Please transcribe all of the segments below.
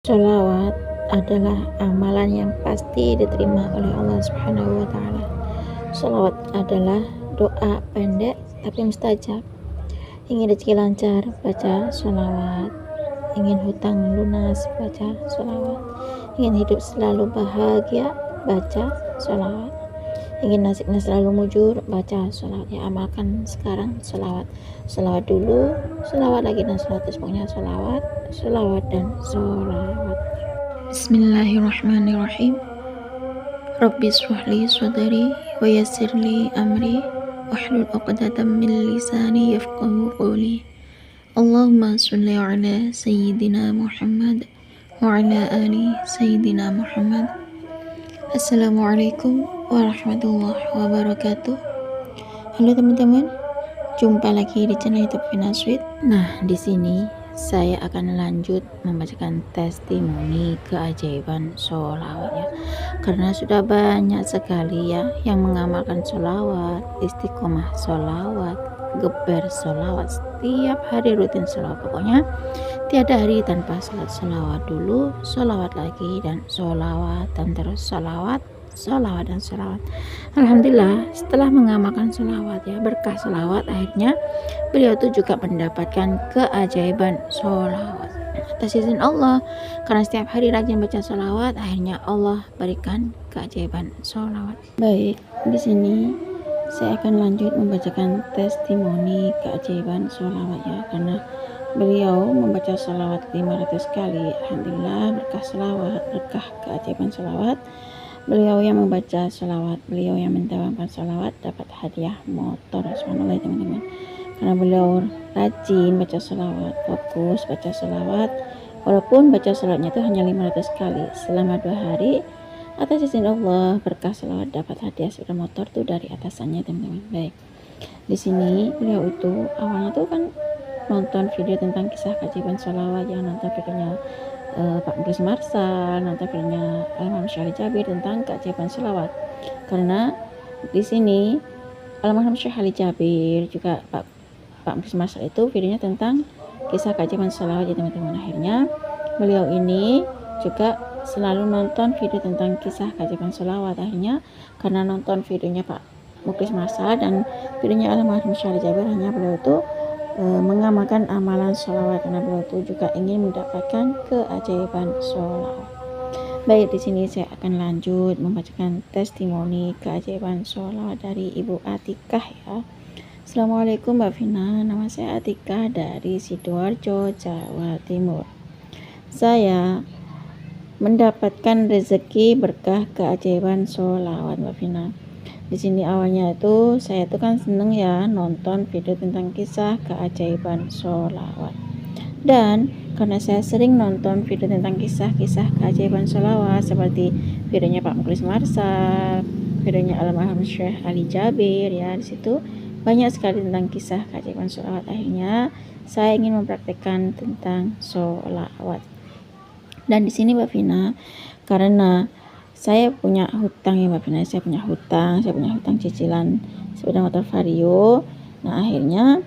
Sholawat adalah amalan yang pasti diterima oleh Allah Subhanahu wa Ta'ala. Sholawat adalah doa pendek tapi mustajab. Ingin rezeki lancar, baca sholawat. Ingin hutang lunas, baca sholawat. Ingin hidup selalu bahagia, baca sholawat. Ingin nasibnya selalu mujur, baca sholawat. Ya, amalkan sekarang sholawat. Sholawat dulu, sholawat lagi, dan sholawat. Pokoknya sholawat, sholawat, dan sholawat. Bismillahirrahmanirrahim. Rabbi shrahli sadri wa yassirli amri wahlul 'uqdatam min lisani yafqahu qawli. Allahumma sholli ala sayyidina Muhammad wa ala ali sayyidina Muhammad. Assalamualaikum warahmatullahi wabarakatuh. Halo teman-teman, jumpa lagi di channel YouTube Vina Sweet. Nah, di sini saya akan lanjut membacakan testimoni keajaiban sholawatnya, karena sudah banyak sekali ya yang mengamalkan sholawat, istiqomah sholawat, geber sholawat, setiap hari rutin sholawat. Pokoknya tiada hari tanpa sholawat dulu, sholawat lagi, dan sholawat, dan terus sholawat, sholawat, dan sholawat. Alhamdulillah, setelah mengamalkan sholawat ya, berkah sholawat, akhirnya beliau itu juga mendapatkan keajaiban sholawat atas izin Allah. Karena setiap hari rajin baca sholawat, akhirnya Allah berikan keajaiban sholawat. Baik, di sini saya akan lanjut membacakan testimoni keajaiban sholawat ya, karena beliau membaca sholawat 500 kali. Alhamdulillah, berkah sholawat, berkah keajaiban sholawat. Beliau yang membaca sholawat, beliau yang mendawamkan sholawat dapat hadiah motor. Subhanallah teman-teman, karena beliau rajin baca sholawat, fokus baca sholawat, walaupun baca sholawatnya itu hanya 500 kali selama 2 hari. Atas izin Allah, berkah sholawat dapat hadiah sepeda motor tuh dari atasannya teman-teman. Baik, di sini beliau itu awalnya tuh kan nonton video tentang kisah keajaiban sholawat, yang nonton videonya Pak Mukhlis Marsal, nonton videonya Almarhum Syekh Ali Jabir tentang keajaiban sholawat. Karena di sini Almarhum Syekh Ali Jabir juga Pak Mukhlis Marsal itu videonya tentang kisah keajaiban sholawat ya teman-teman. Akhirnya beliau ini juga selalu nonton video tentang kisah keajaiban sholawat. Akhirnya karena nonton videonya Pak Mukhlis Marsal dan videonya Almarhum Syekh Ali Jabir, hanya beliau itu mengamalkan amalan sholawat, karena beliau itu juga ingin mendapatkan keajaiban sholawat. Baik, di sini saya akan lanjut membacakan testimoni keajaiban sholawat dari Ibu Atikah ya. Assalamualaikum Mbak Vina, nama saya Atikah dari Sidoarjo, Jawa Timur. Saya mendapatkan rezeki berkah keajaiban sholawat Mbak Vina. Di sini awalnya itu saya tuh kan seneng ya nonton video tentang kisah keajaiban sholawat, dan karena saya sering nonton video tentang kisah-kisah keajaiban sholawat seperti videonya Pak Mukhlis Marsal, videonya Almarhum Syekh Ali Jabir ya, di situ banyak sekali tentang kisah keajaiban sholawat. Akhirnya saya ingin mempraktekkan tentang sholawat. Dan di sini Mbak Vina, karena saya punya hutang ya Mbak Vina, saya punya hutang cicilan sepeda motor Vario. Nah, akhirnya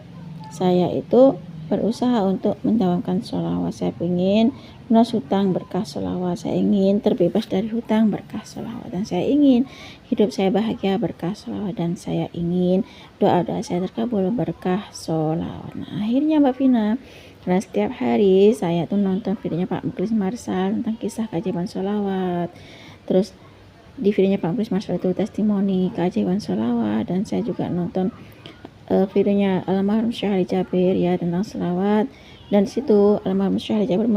saya itu berusaha untuk mendawamkan sholawat. Saya ingin lunas hutang berkah sholawat, saya ingin terbebas dari hutang berkah sholawat, dan saya ingin hidup saya bahagia berkah sholawat, dan saya ingin doa-doa saya terkabul berkah sholawat. Nah, akhirnya Mbak Vina, karena setiap hari saya tuh nonton videonya Pak Mukhlis Marsal tentang kisah keajaiban sholawat, terus di videonya Pak Mukhlis Marsal itu testimoni keajaiban sholawat, dan saya juga nonton videonya Almarhum Syekh Ali Jabir ya tentang sholawat. Dan di situ Almarhum Syekh Ali Jabir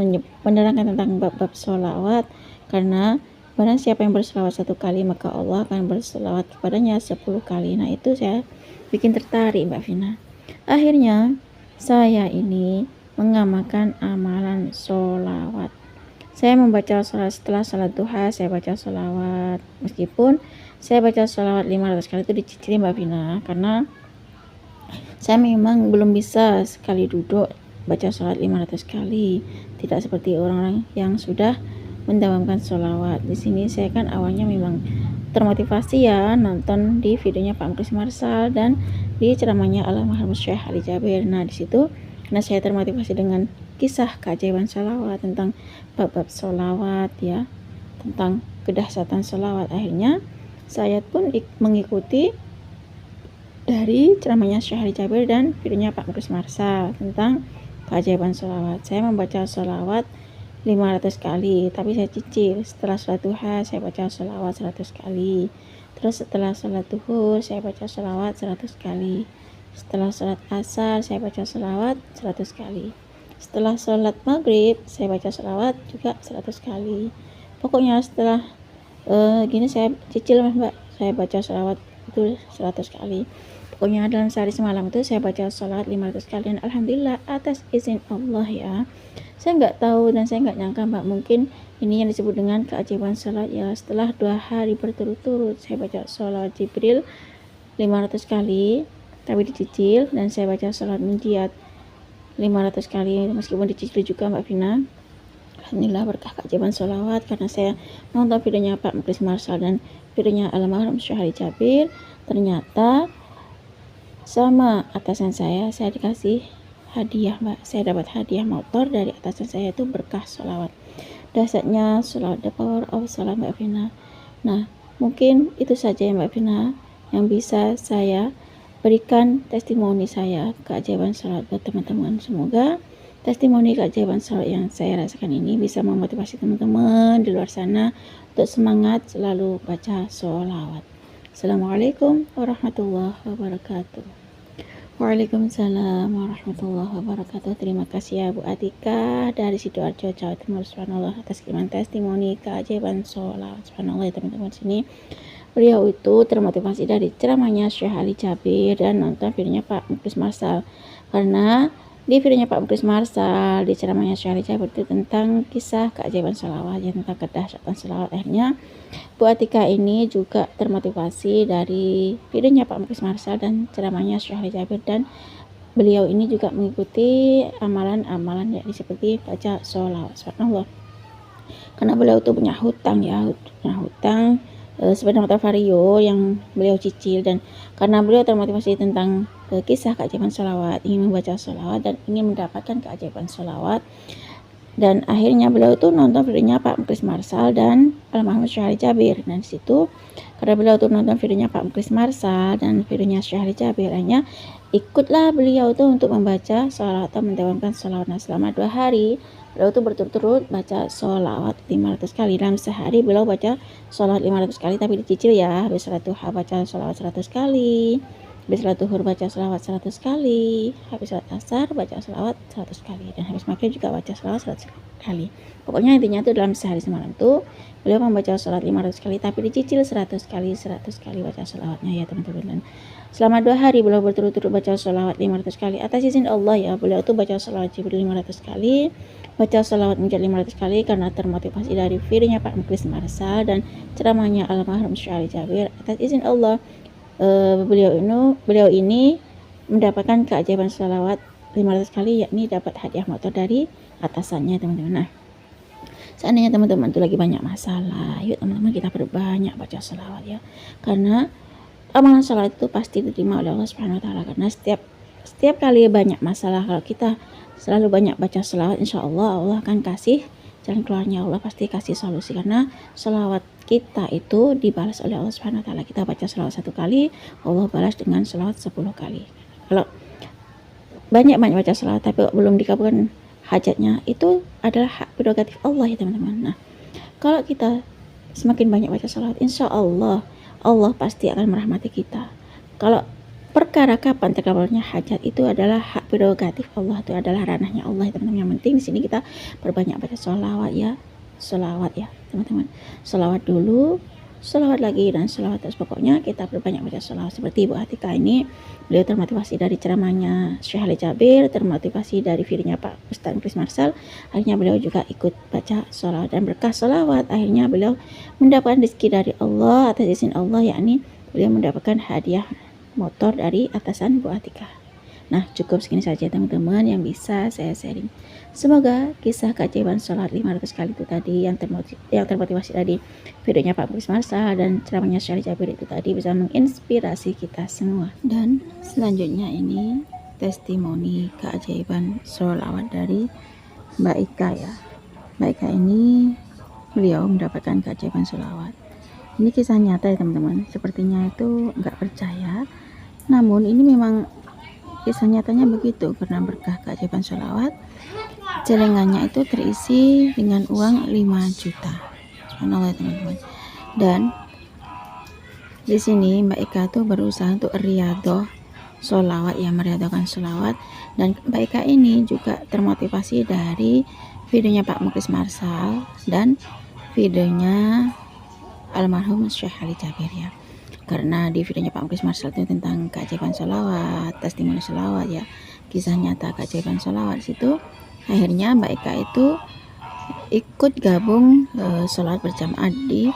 menerangkan tentang bab-bab sholawat, karena barang siapa yang bersolawat 1 kali maka Allah akan bersolawat kepadanya 10 kali. Nah, itu saya bikin tertarik Mbak Vina. Akhirnya saya ini mengamalkan amalan sholawat. Saya membaca sholat, setelah sholat duha saya baca sholawat, meskipun saya baca sholawat 500 kali itu dicicili Mbak Vina, karena saya memang belum bisa sekali duduk baca sholat 500 kali, tidak seperti orang-orang yang sudah mendawamkan sholawat. Di sini saya kan awalnya memang termotivasi ya nonton di videonya Pak Mukhlis Marsal dan di ceramahnya Almarhum Syekh Ali Jabir. Nah, di situ karena saya termotivasi dengan kisah keajaiban sholawat, tentang bab-bab sholawat ya, tentang kedahsyatan sholawat. Akhirnya saya pun mengikuti dari ceramahnya Syekh Ali Jabir dan videonya Pak Muklis Marsal tentang keajaiban sholawat. Saya membaca sholawat 500 kali, tapi saya cicil. Setelah sholat duha saya baca sholawat 100 kali. Terus setelah sholat duhur saya baca sholawat 100 kali. Setelah sholat asar saya baca sholawat 100 kali. Setelah sholat maghrib saya baca sholawat juga 100 kali. Pokoknya setelah gini saya cicil Mbak, saya baca sholawat itu 100 kali. Pokoknya dalam sehari semalam itu saya baca sholawat 500 kali, dan alhamdulillah atas izin Allah ya. Saya nggak tahu dan saya nggak nyangka Mbak, mungkin ini yang disebut dengan keajaiban sholat ya. Setelah 2 hari berturut-turut saya baca sholawat Jibril 500 kali tapi dicicil, dan saya baca sholawat Munjiat 500 kali meskipun dicicil juga Mbak Vina. Alhamdulillah berkah keajaiban sholawat, karena saya nonton videonya Pak Muklis Marsal dan videonya almarhum Syekh Ali Jabir. Ternyata sama atasan saya dikasih hadiah Mbak. Saya dapat hadiah motor dari atasan saya, itu berkah sholawat. Dasarnya sholawat, the power of sholawat Mbak Vina. Nah mungkin itu saja ya Mbak Vina yang bisa saya berikan testimoni saya keajaiban sholawat buat teman-teman. Semoga testimoni keajaiban sholawat yang saya rasakan ini bisa memotivasi teman-teman di luar sana untuk semangat selalu baca sholawat. Assalamualaikum warahmatullahi wabarakatuh. Waalaikumsalam warahmatullahi wabarakatuh. Terima kasih ya Bu Atika dari Sidoarjo, Jawa Timur, subhanallah, atas kiriman testimoni keajaiban sholawat. Subhanallah ya teman-teman, sini beliau itu termotivasi dari ceramahnya Syekh Ali Jabir dan nonton videonya Pak Muklis Marsal. Karena di videonya Pak Muklis Marsal, di ceramahnya Syekh Ali Jabir itu tentang kisah keajaiban sholawat ya, tentang kedahsyatan sholawat. Akhirnya Bu Atika ini juga termotivasi dari videonya Pak Muklis Marsal dan ceramahnya Syekh Ali Jabir, dan beliau ini juga mengikuti amalan-amalan yakni seperti baca sholawat. Subhanallah, karena beliau tuh punya hutang ya, sepeda motor Vario yang beliau cicil, dan karena beliau termotivasi tentang kisah keajaiban sholawat, ingin membaca sholawat dan ingin mendapatkan keajaiban sholawat, dan akhirnya beliau itu nonton videonya Pak Muklis Marsal dan almarhum Syekh Ali Jabir. Dan disitu karena beliau tuh nonton videonya Pak Muklis Marsal dan videonya Syekh Ali Jabir, hanya ikutlah beliau tuh untuk membaca sholawat atau mendawamkan sholawat. Nah selama 2 hari beliau tuh berturut-turut baca sholawat 500 kali. Dalam sehari beliau baca sholawat 500 kali tapi dicicil ya. Habis sholat duha baca sholawat 100 kali, habis sholat duhur baca sholawat 100 kali, habis sholat asar baca sholawat 100 kali, dan habis maghrib juga baca sholawat 100 kali. Pokoknya intinya tuh dalam sehari semalam tuh beliau membaca sholawat 500 kali tapi dicicil 100 kali baca sholawatnya ya teman-teman. Dan selama 2 hari beliau berturut-turut baca sholawat 500 kali atas izin Allah ya. Beliau tuh baca sholawat Jibril 500 kali, baca sholawat Munjiat 500 kali karena termotivasi dari videonya Pak Muklis Marsal dan ceramahnya almarhum Syekh Ali Jabir. Atas izin Allah beliau ini mendapatkan keajaiban sholawat 500 kali, yakni dapat hadiah motor dari atasannya teman-teman. Nah seandainya teman-teman tuh lagi banyak masalah, yuk teman-teman kita perbanyak baca sholawat ya, karena amalan sholawat itu pasti diterima oleh Allah Subhanahu wa taala. Karena setiap kali banyak masalah, kalau kita selalu banyak baca sholawat, insya Allah Allah akan kasih jalan keluarnya. Allah pasti kasih solusi, karena sholawat kita itu dibalas oleh Allah Subhanahu wa taala. Kita baca sholawat 1 kali, Allah balas dengan sholawat 10 kali. Kalau banyak baca sholawat tapi belum dikabulkan hajatnya, itu adalah hak prerogatif Allah ya teman-teman. Nah kalau kita semakin banyak baca sholawat, insya Allah Allah pasti akan merahmati kita. Kalau perkara kapan terkabulnya hajat itu adalah hak prerogatif Allah, itu adalah ranahnya Allah teman-teman. Yang penting di sini kita perbanyak baca sholawat ya teman-teman. Sholawat dulu, sholawat lagi, dan sholawat terus. Pokoknya kita perbanyak baca sholawat. Seperti Ibu Atika ini, beliau termotivasi dari ceramahnya Syekh Ali Jabir, termotivasi dari videonya Pak Ustaz Muklis Marsal, akhirnya beliau juga ikut baca sholawat, dan berkah sholawat akhirnya beliau mendapatkan rezeki dari Allah atas izin Allah, yakni beliau mendapatkan hadiah motor dari atasan Bu Atika. Nah cukup segini saja teman-teman yang bisa saya sharing. Semoga kisah keajaiban sholawat 500 kali itu tadi yang termotivasi dari videonya Pak Muklis Marsal dan ceramahnya Syekh Ali Jabir itu tadi bisa menginspirasi kita semua. Dan selanjutnya ini testimoni keajaiban sholawat dari Mbak Ika ya. Mbak Ika ini beliau mendapatkan keajaiban sholawat. Ini kisah nyata ya teman-teman. Sepertinya itu nggak percaya, namun ini memang kisah nyatanya begitu. Karena berkah keajaiban sholawat, celengannya itu terisi dengan uang 5 juta. Subhanallah teman-teman. Dan di sini Mbak Ika tuh berusaha untuk riyadhah sholawat, ya, meriadahkan sholawat. Dan Mbak Ika ini juga termotivasi dari videonya Pak Muklis Marsal dan videonya almarhum Syekh Ali Jabir ya. Karena di videonya Pak Muklis Marsal itu tentang keajaiban sholawat, testimoni sholawat ya, kisah nyata keajaiban sholawat. Situ akhirnya Mbak Ika itu ikut gabung sholawat berjamaah di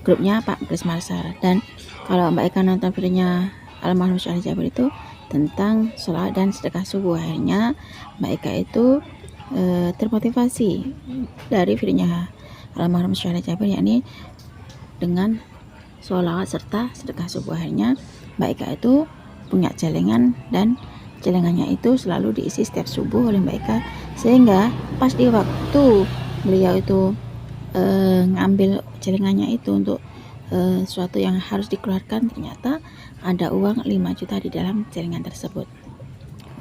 grupnya Pak Muklis Marsal. Dan kalau Mbak Ika nonton videonya almarhum Syekh Ali Jabir itu tentang sholawat dan sedekah subuh, akhirnya Mbak Ika itu termotivasi dari videonya almarhum Syekh Ali Jabir, yakni dengan sholawat serta sedekah subuh. Akhirnya Mbak Ika itu punya celengan, dan celengannya itu selalu diisi setiap subuh oleh Mbak Ika, sehingga pas di waktu beliau itu ngambil celengannya itu untuk sesuatu yang harus dikeluarkan, ternyata ada uang 5 juta di dalam celengan tersebut.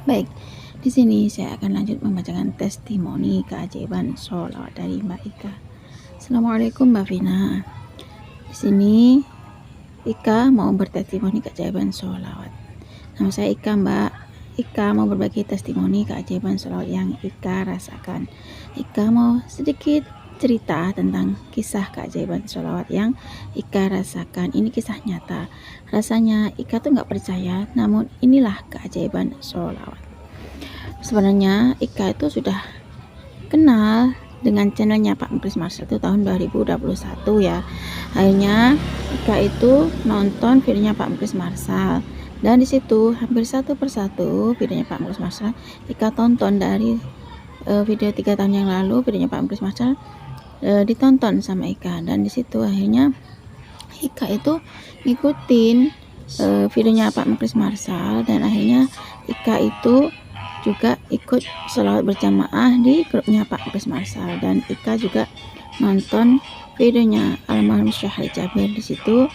Baik, di sini saya akan lanjut membacakan testimoni keajaiban sholawat dari Mbak Ika. Assalamualaikum Mbak Vina. Di sini Ika mau bertestimoni keajaiban sholawat. Nama saya Ika, Mbak. Ika mau berbagi testimoni keajaiban sholawat yang Ika rasakan. Ika mau sedikit cerita tentang kisah keajaiban sholawat yang Ika rasakan. Ini kisah nyata. Rasanya Ika tuh nggak percaya, namun inilah keajaiban sholawat. Sebenarnya Ika itu sudah kenal dengan channelnya Pak Muklis Marsal itu tahun 2021 ya. Akhirnya Ika itu nonton videonya Pak Muklis Marsal, dan di situ hampir satu persatu videonya Pak Muklis Marsal Ika tonton. Dari video 3 tahun yang lalu videonya Pak Muklis Marsal ditonton sama Ika, dan di situ akhirnya Ika itu ngikutin videonya Pak Muklis Marsal, dan akhirnya Ika itu juga ikut sholawat berjamaah di grupnya Pak Muklis Marsal. Dan Ika juga nonton videonya almarhum Syekh Ali Jabir. Di situ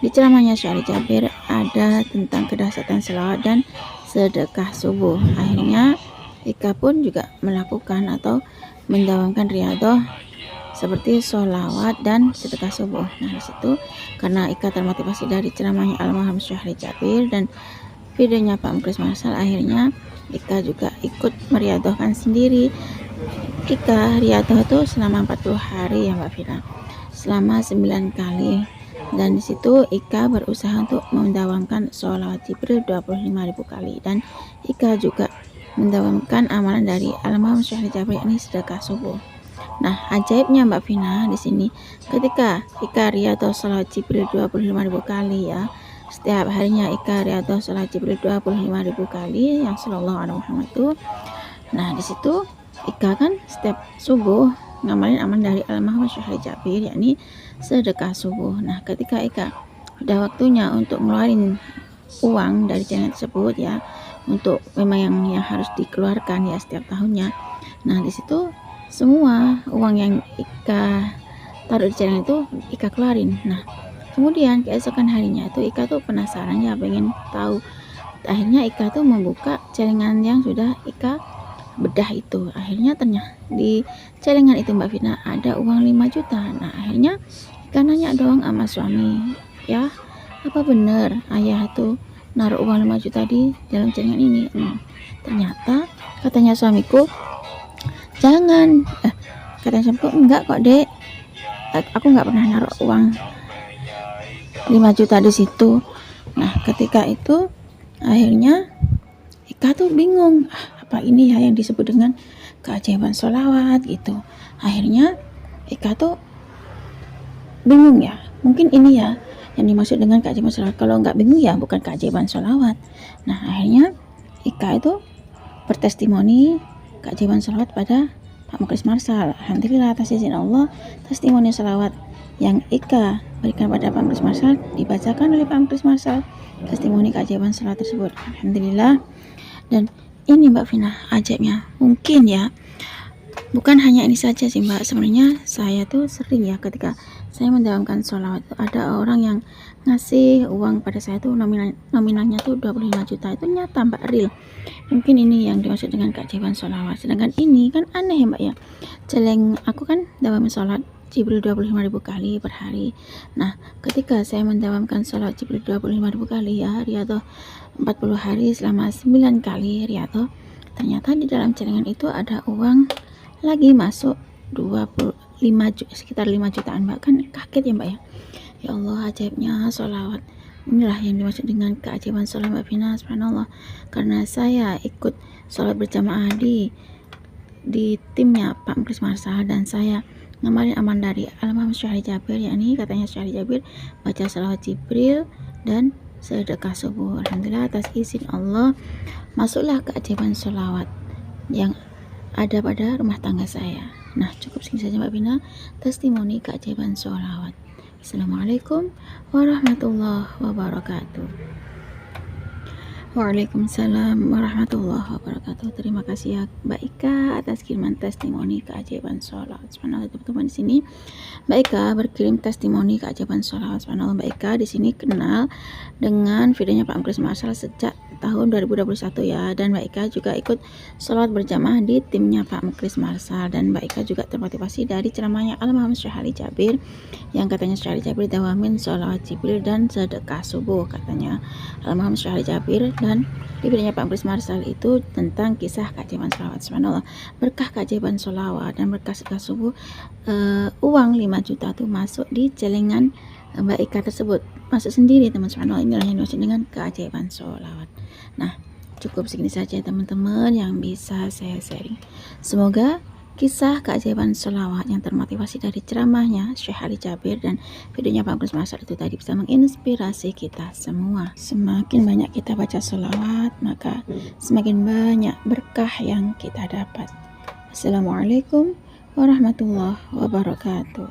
di ceramahnya Syekh Ali Jabir ada tentang kedahsyatan sholawat dan sedekah subuh. Akhirnya Ika pun juga melakukan atau mendawamkan riyadhah seperti sholawat dan sedekah subuh. Nah, di situ karena Ika termotivasi dari ceramahnya almarhum Syekh Ali Jabir dan videonya Pak Muklis Marsal, akhirnya Ika juga ikut meriadahkan sendiri. Ika riyadhah itu selama 40 hari ya Mbak Vina, selama 9 kali. Dan di situ Ika berusaha untuk mendawamkan sholawat Jibril 25.000 kali, dan Ika juga mendawamkan amalan dari almarhum Syekh Ali Jabir, ini sedekah subuh. Nah, ajaibnya Mbak Vina di sini, ketika Ika riyadhah sholawat Jibril 25.000 kali ya, setiap harinya Ika riyadhah sholawat Jibril 25.000 kali yang sallallahu alaihi Muhammad itu. Nah, di situ Ika kan setiap subuh ngamalin amalan dari almarhum Syekh Ali Jabir, yakni sedekah subuh. Nah, ketika Ika udah waktunya untuk ngeluarin uang dari channel tersebut ya, untuk memang yang harus dikeluarkan ya setiap tahunnya. Nah, di situ semua uang yang Ika taruh di channel itu Ika keluarin. Nah, kemudian keesokan harinya itu Ika tuh penasaran ya, pengen tahu. Akhirnya Ika tuh membuka celengan yang sudah Ika bedah itu. Akhirnya ternyata di celengan itu Mbak Vina ada uang 5 juta. Nah, akhirnya Ika nanya dong sama suami, ya, apa bener ayah tuh naruh uang 5 juta di dalam celengan ini? Ternyata katanya suamiku, jangan. Katanya suamiku, enggak kok dek, aku nggak pernah naruh uang 5 juta di situ. Nah, ketika itu akhirnya Ika tuh bingung, apa ini ya yang disebut dengan keajaiban sholawat gitu. Akhirnya Ika tuh bingung ya, mungkin ini ya yang dimaksud dengan keajaiban sholawat. Kalau nggak bingung ya bukan keajaiban sholawat. Nah, akhirnya Ika itu bertestimoni keajaiban sholawat pada Pak Muklis Marsal. Alhamdulillah atas izin Allah, testimoni sholawat yang Ika berikan pada Pak Muklis Marsal dibacakan oleh Pak Muklis Marsal, testimoni keajaiban sholawat tersebut. Alhamdulillah. Dan ini Mbak Vina ajaibnya, mungkin ya Bukan hanya ini saja sih Mbak, sebenarnya saya tuh sering ya ketika saya mendawamkan sholawat tuh ada orang yang ngasih uang pada saya tuh nominalnya tuh 25 juta, itu nyata Mbak, real. Mungkin ini yang dimaksud dengan keajaiban sholawat. Sedangkan ini kan aneh ya Mbak ya, celeng aku kan dawamin sholat Jibril 25.000 kali per hari. Nah ketika saya mendawamkan sholat Jibril 25.000 kali ya hari atau 40 hari selama 9 kali ya, ternyata di dalam celengan itu ada uang lagi masuk 25 juta, sekitar 5 jutaan Mbak. Kan kaget ya Mbak ya. Ya Allah, ajaibnya sholawat. Inilah yang dimaksud dengan keajaiban sholat Mbak Vina. Subhanallah, karena saya ikut sholat berjamaah di timnya Pak Muklis Marsal, dan saya ngamalin aman dari Almarhum Syahri Jabir, yakni katanya Syahri Jabir baca sholawat Jibril dan sedekah subuh. Alhamdulillah atas izin Allah masuklah keajaiban sholawat yang ada pada rumah tangga saya. Nah cukup segini saja Mbak Vina testimoni keajaiban sholawat. Assalamualaikum warahmatullahi wabarakatuh. Waalaikumsalam warahmatullahi wabarakatuh. Terima kasih ya Mbak Ika atas kiriman testimoni keajaiban sholawat. Subhanallah, teman-teman di sini Mbak Ika berkirim testimoni keajaiban sholawat. Subhanallah, Mbak Ika di sini kenal dengan videonya Pak Muklis Marsal sejak tahun 2021 ya, dan Mbak Ika juga ikut sholat berjamaah di timnya Pak Muklis Marsal, dan Mbak Ika juga termotivasi dari ceramahnya Almarhum Syahri Jabir yang katanya Syahri Jabir dawamin sholawat Jibril dan sedekah subuh, katanya Almarhum Syahri Jabir. Dan di videonya Pak Muklis Marsal itu tentang kisah keajaiban sholawat. Subhanallah, berkah keajaiban sholawat dan berkah sedekah subuh, uang 5 juta tuh masuk di celengan Mbak Ika tersebut, masuk sendiri teman. Subhanallah, inilah yang dimaksud dengan keajaiban sholawat. Nah cukup segini saja teman-teman yang bisa saya sharing. Semoga kisah keajaiban sholawat yang termotivasi dari ceramahnya Syahri Jabir dan videonya Pak Muklis Marsal itu tadi bisa menginspirasi kita semua. Semakin banyak kita baca sholawat, maka semakin banyak berkah yang kita dapat. Assalamualaikum warahmatullahi wabarakatuh.